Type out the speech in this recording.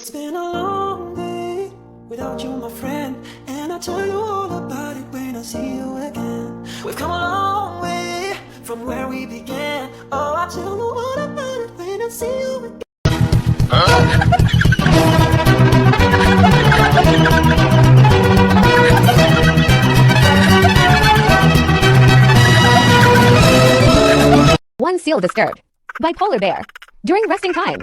It's been a long day without you, my friend, and I'll tell you all about it when I see you again. We've come a long way from where we began. Oh, I'll tell you all about it when I see you again. One seal disturbed by polar bear during resting time.